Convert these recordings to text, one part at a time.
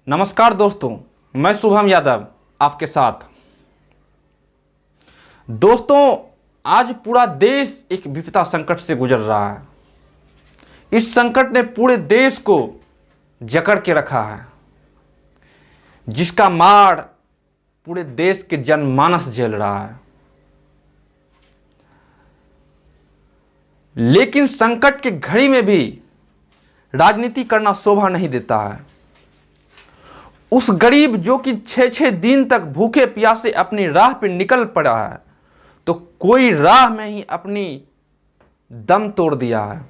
नमस्कार दोस्तों, मैं शुभम यादव आपके साथ। दोस्तों, आज पूरा देश एक विपदा संकट से गुजर रहा है। इस संकट ने पूरे देश को जकड़ के रखा है, जिसका मार पूरे देश के जनमानस झेल रहा है। लेकिन संकट के घड़ी में भी राजनीति करना शोभा नहीं देता है। उस गरीब जो कि 6-6 दिन तक भूखे प्यासे अपनी राह पे निकल पड़ा है, तो कोई राह में ही अपनी दम तोड़ दिया है।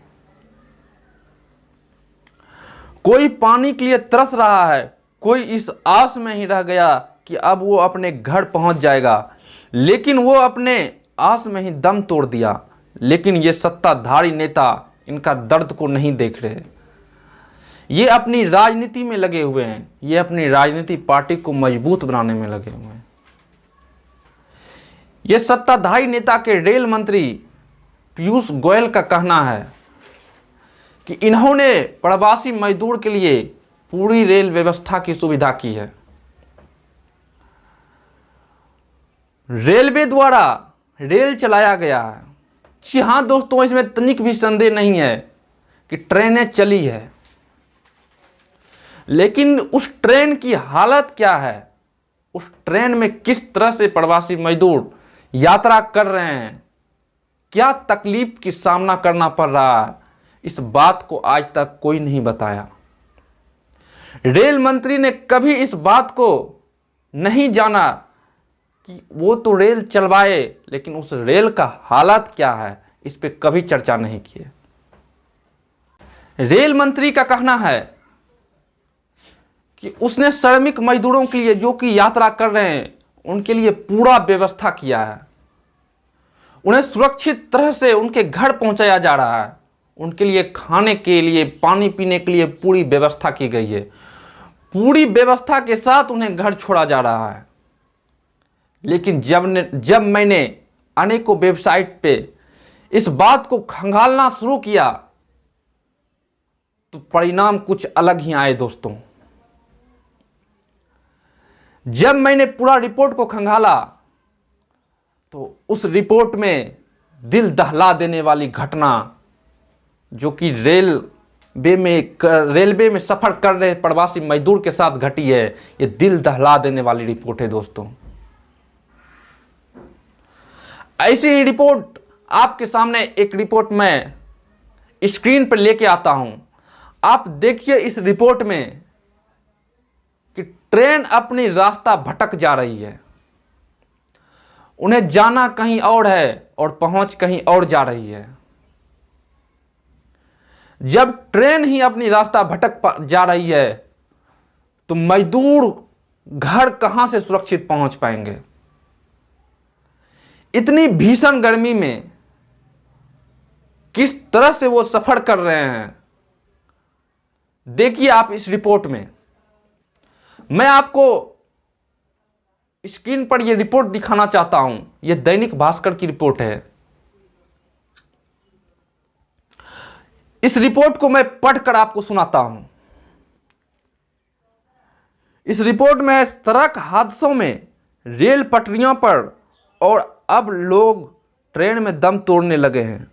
कोई पानी के लिए तरस रहा है, कोई इस आस में ही रह गया कि अब वो अपने घर पहुंच जाएगा, लेकिन वो अपने आस में ही दम तोड़ दिया। लेकिन ये सत्ताधारी नेता इनका दर्द को नहीं देख रहे। ये अपनी राजनीति में लगे हुए हैं, ये अपनी राजनीति पार्टी को मजबूत बनाने में लगे हुए हैं। ये सत्ताधारी नेता के रेल मंत्री पीयूष गोयल का कहना है कि इन्होंने प्रवासी मजदूर के लिए पूरी रेल व्यवस्था की सुविधा की है। रेलवे द्वारा रेल चलाया गया है। जी हाँ दोस्तों, इसमें तनिक भी संदेह नहीं है कि ट्रेनें चली है, लेकिन उस ट्रेन की हालत क्या है, उस ट्रेन में किस तरह से प्रवासी मजदूर यात्रा कर रहे हैं, क्या तकलीफ की सामना करना पड़ रहा है, इस बात को आज तक कोई नहीं बताया। रेल मंत्री ने कभी इस बात को नहीं जाना कि वो तो रेल चलवाए, लेकिन उस रेल का हालत क्या है, इस पे कभी चर्चा नहीं की। रेल मंत्री का कहना है कि उसने श्रमिक मजदूरों के लिए जो कि यात्रा कर रहे हैं, उनके लिए पूरा व्यवस्था किया है। उन्हें सुरक्षित तरह से उनके घर पहुंचाया जा रहा है। उनके लिए खाने के लिए, पानी पीने के लिए पूरी व्यवस्था की गई है। पूरी व्यवस्था के साथ उन्हें घर छोड़ा जा रहा है। लेकिन जब मैंने अनेकों वेबसाइट पे इस बात को खंगालना शुरू किया, तो परिणाम कुछ अलग ही आए दोस्तों। जब मैंने पूरा रिपोर्ट को खंगाला, तो उस रिपोर्ट में दिल दहला देने वाली घटना, जो कि रेलवे में सफर कर रहे प्रवासी मजदूर के साथ घटी है, ये दिल दहला देने वाली रिपोर्ट है दोस्तों। ऐसी ही रिपोर्ट आपके सामने एक रिपोर्ट मैं स्क्रीन पर लेके आता हूं। आप देखिए इस रिपोर्ट में कि ट्रेन अपनी रास्ता भटक जा रही है। उन्हें जाना कहीं और है और पहुंच कहीं और जा रही है। जब ट्रेन ही अपनी रास्ता भटक जा रही है, तो मजदूर घर कहां से सुरक्षित पहुंच पाएंगे। इतनी भीषण गर्मी में किस तरह से वो सफर कर रहे हैं, देखिए आप इस रिपोर्ट में। मैं आपको स्क्रीन पर यह रिपोर्ट दिखाना चाहता हूं। यह दैनिक भास्कर की रिपोर्ट है। इस रिपोर्ट को मैं पढ़कर आपको सुनाता हूं। इस रिपोर्ट में सड़क हादसों में, रेल पटरियों पर, और अब लोग ट्रेन में दम तोड़ने लगे हैं।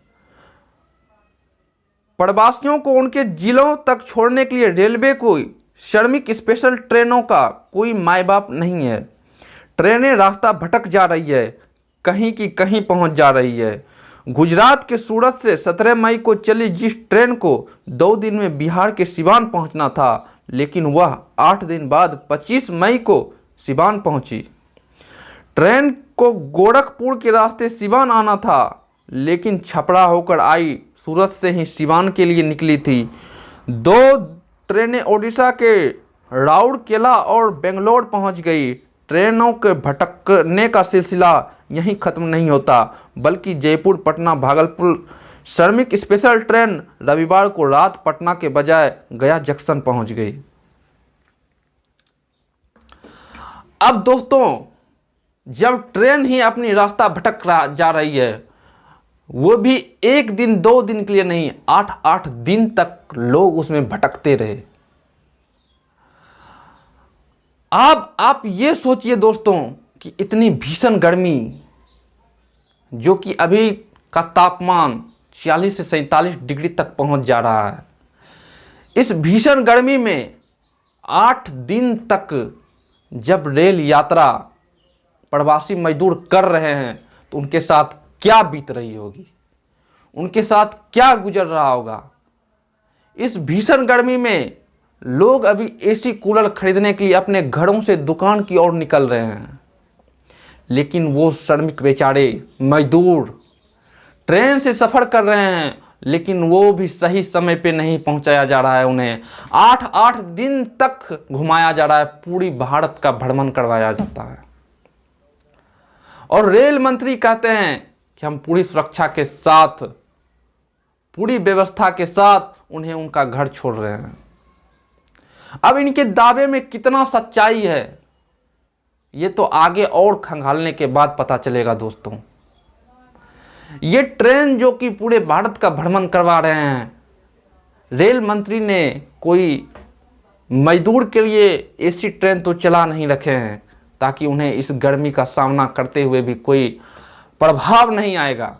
प्रवासियों को उनके जिलों तक छोड़ने के लिए रेलवे को श्रमिक स्पेशल ट्रेनों का कोई माय बाप नहीं है। ट्रेनें रास्ता भटक जा रही है, कहीं की कहीं पहुंच जा रही है। गुजरात के सूरत से 17 मई को चली जिस ट्रेन को 2 दिन में बिहार के सिवान पहुंचना था, लेकिन वह 8 दिन बाद 25 मई को सिवान पहुंची। ट्रेन को गोरखपुर के रास्ते सिवान आना था, लेकिन छपरा होकर आई सूरत से ही सिवान के लिए निकली थी। 2 ट्रेनें ओडिशा के राउरकेला और बेंगलोर पहुंच गई। ट्रेनों के भटकने का सिलसिला यहीं खत्म नहीं होता, बल्कि जयपुर, पटना, भागलपुर श्रमिक स्पेशल ट्रेन रविवार को रात पटना के बजाय गया जंक्शन पहुंच गई। अब दोस्तों, जब ट्रेन ही अपनी रास्ता भटक जा रही है, वो भी 1 दिन 2 दिन के लिए नहीं, 8-8 दिन तक लोग उसमें भटकते रहे। अब आप ये सोचिए दोस्तों कि इतनी भीषण गर्मी, जो कि अभी का तापमान 40 से 47 डिग्री तक पहुंच जा रहा है, इस भीषण गर्मी में 8 दिन तक जब रेल यात्रा प्रवासी मजदूर कर रहे हैं तो उनके साथ क्या बीत रही होगी, उनके साथ क्या गुजर रहा होगा। इस भीषण गर्मी में लोग अभी एसी कूलर खरीदने के लिए अपने घरों से दुकान की ओर निकल रहे हैं, लेकिन वो श्रमिक बेचारे मजदूर ट्रेन से सफ़र कर रहे हैं, लेकिन वो भी सही समय पे नहीं पहुंचाया जा रहा है। उन्हें 8-8 दिन तक घुमाया जा रहा है, पूरी भारत का भ्रमण करवाया जाता है। और रेल मंत्री कहते हैं कि हम पूरी सुरक्षा के साथ, पूरी व्यवस्था के साथ उन्हें उनका घर छोड़ रहे हैं। अब इनके दावे में कितना सच्चाई है, ये तो आगे और खंगालने के बाद पता चलेगा दोस्तों। ये ट्रेन जो कि पूरे भारत का भ्रमण करवा रहे हैं, रेल मंत्री ने कोई मजदूर के लिए एसी ट्रेन तो चला नहीं रखे हैं, ताकि उन्हें इस गर्मी का सामना करते हुए भी कोई प्रभाव नहीं आएगा।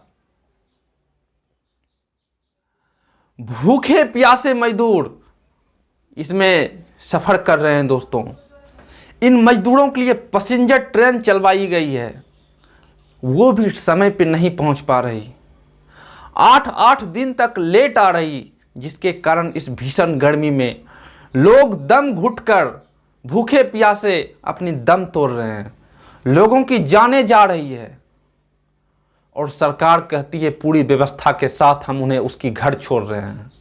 भूखे प्यासे मजदूर इसमें सफर कर रहे हैं दोस्तों। इन मजदूरों के लिए पैसेंजर ट्रेन चलवाई गई है, वो भी समय पे नहीं पहुंच पा रही, 8-8 दिन तक लेट आ रही, जिसके कारण इस भीषण गर्मी में लोग दम घुटकर भूखे प्यासे अपनी दम तोड़ रहे हैं, लोगों की जानें जा रही है। और सरकार कहती है पूरी व्यवस्था के साथ हम उन्हें उसकी घर छोड़ रहे हैं।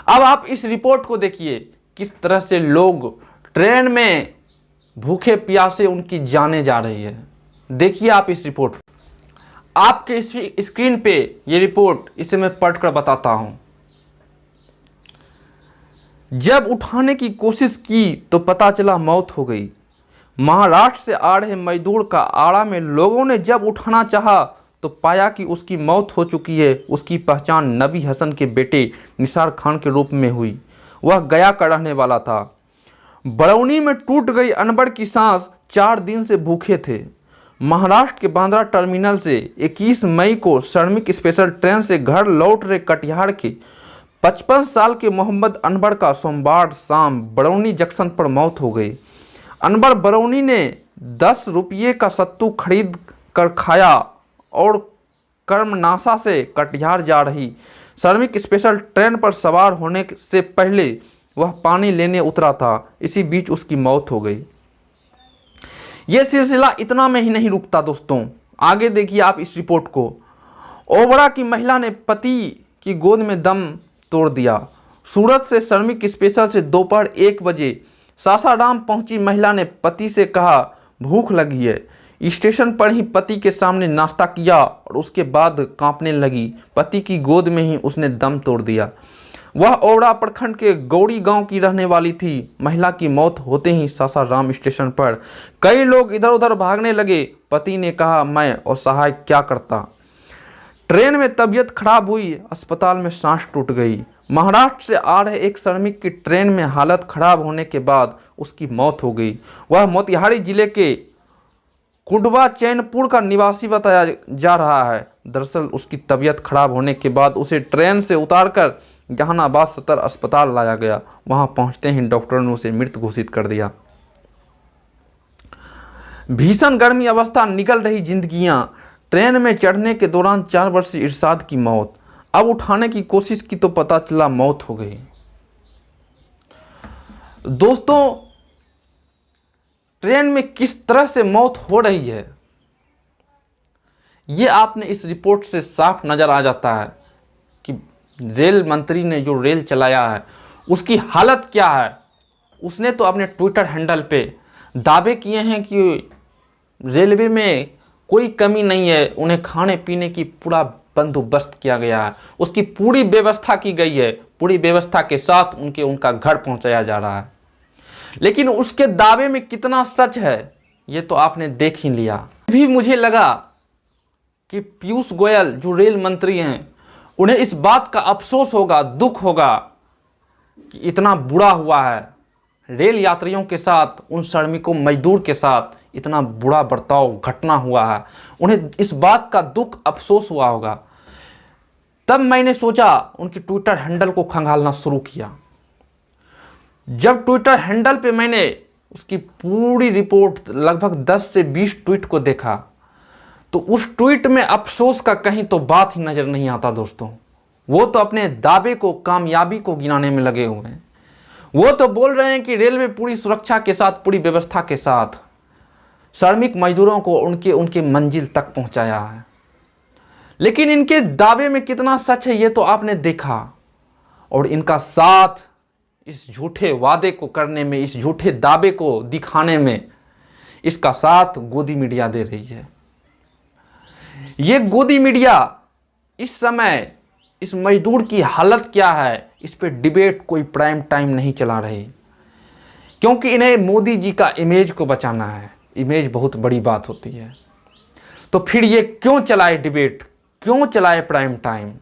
अब आप इस रिपोर्ट को देखिए, किस तरह से लोग ट्रेन में भूखे प्यासे उनकी जानें जा रही है। देखिए आप इस रिपोर्ट, आपके स्क्रीन पे ये रिपोर्ट, इसे मैं पढ़कर बताता हूं। जब उठाने की कोशिश की तो पता चला मौत हो गई। महाराष्ट्र से आ रहे मजदूर का आड़ा में लोगों ने जब उठाना चाहा तो पाया कि उसकी मौत हो चुकी है। उसकी पहचान नबी हसन के बेटे निसार खान के रूप में हुई। वह गया का रहने वाला था। बरौनी में टूट गई अनवर की सांस, 4 दिन से भूखे थे। महाराष्ट्र के बांद्रा टर्मिनल से 21 मई को श्रमिक स्पेशल ट्रेन से घर लौट रहे कटिहार के 55 साल के मोहम्मद अनवर का सोमवार शाम बरौनी जंक्शन पर मौत हो गई। अनवर बरौनी ने 10 रुपये का सत्तू खरीद कर खाया और कर्मनाशा से कटिहार जा रही श्रमिक स्पेशल ट्रेन पर सवार होने से पहले वह पानी लेने उतरा था। इसी बीच उसकी मौत हो गई। यह सिलसिला इतना में ही नहीं रुकता दोस्तों, आगे देखिए आप इस रिपोर्ट को। ओबरा की महिला ने पति की गोद में दम तोड़ दिया। सूरत से श्रमिक स्पेशल से दोपहर 1 बजे सासाराम पहुंची महिला ने पति से कहा भूख लगी है। स्टेशन पर ही पति के सामने नाश्ता किया और उसके बाद कांपने लगी। पति की गोद में ही उसने दम तोड़ दिया। वह ओबरा प्रखंड के गौड़ी गांव की रहने वाली थी। महिला की मौत होते ही सासाराम स्टेशन पर कई लोग इधर उधर भागने लगे। पति ने कहा मैं असहाय क्या करता। ट्रेन में तबीयत खराब हुई, अस्पताल में सांस टूट गई। महाराष्ट्र से आ रहे एक श्रमिक की ट्रेन में हालत खराब होने के बाद उसकी मौत हो गई। वह मोतिहारी जिले के कुंडवा चैनपुर का निवासी बताया जा रहा है। दरअसल उसकी तबीयत खराब होने के बाद उसे ट्रेन से उतारकर जहानाबाद सदर अस्पताल लाया गया। वहां पहुंचते ही डॉक्टरों ने उसे मृत घोषित कर दिया। भीषण गर्मी अवस्था निकल रही जिंदगियां। ट्रेन में चढ़ने के दौरान 4 वर्षीय इरशाद की मौत। अब उठाने की कोशिश की तो पता चला मौत हो गई। दोस्तों, ट्रेन में किस तरह से मौत हो रही है, यह आपने इस रिपोर्ट से साफ नजर आ जाता है कि रेल मंत्री ने जो रेल चलाया है उसकी हालत क्या है। उसने तो अपने ट्विटर हैंडल पे दावे किए हैं कि रेलवे में कोई कमी नहीं है, उन्हें खाने पीने की पूरा बंदोबस्त किया गया है, उसकी पूरी व्यवस्था की गई है, पूरी व्यवस्था के साथ उनका घर पहुंचाया जा रहा है। लेकिन उसके दावे में कितना सच है ये तो आपने देख ही लिया। भी मुझे लगा कि पीयूष गोयल जो रेल मंत्री हैं उन्हें इस बात का अफसोस होगा, दुख होगा कि इतना बुरा हुआ है रेल यात्रियों के साथ, उन श्रमिकों मजदूर के साथ इतना बुरा बर्ताव घटना हुआ है, उन्हें इस बात का दुख अफसोस हुआ होगा। तब मैंने सोचा उनकी ट्विटर हैंडल को खंगालना शुरू किया। जब ट्विटर हैंडल पे मैंने उसकी पूरी रिपोर्ट लगभग 10 से 20 ट्वीट को देखा तो उस ट्वीट में अफसोस का कहीं तो बात ही नजर नहीं आता दोस्तों। वो तो अपने दावे को, कामयाबी को गिनाने में लगे हुए हैं। वो तो बोल रहे हैं कि रेलवे पूरी सुरक्षा के साथ, पूरी व्यवस्था के साथ श्रमिक मजदूरों को उनके मंजिल तक पहुंचाया है। लेकिन इनके दावे में कितना सच है ये तो आपने देखा, और इनका साथ इस झूठे वादे को करने में, इस झूठे दावे को दिखाने में, इसका साथ गोदी मीडिया दे रही है। ये गोदी मीडिया इस समय इस मजदूर की हालत क्या है, इस पे डिबेट कोई प्राइम टाइम नहीं चला रही, क्योंकि इन्हें मोदी जी का इमेज को बचाना है। इमेज बहुत बड़ी बात होती है। तो फिर ये क्यों चलाए डिबेट, क्यों चलाए प्राइम टाइम?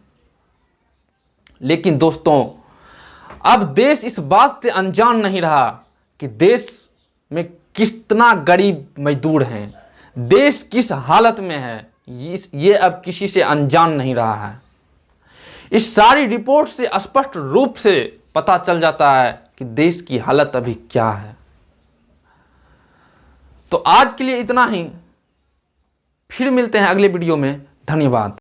लेकिन दोस्तों, अब देश इस बात से अनजान नहीं रहा कि देश में कितना गरीब मजदूर हैं, देश किस हालत में है, ये अब किसी से अनजान नहीं रहा है। इस सारी रिपोर्ट से स्पष्ट रूप से पता चल जाता है कि देश की हालत अभी क्या है। तो आज के लिए इतना ही, फिर मिलते हैं अगले वीडियो में। धन्यवाद।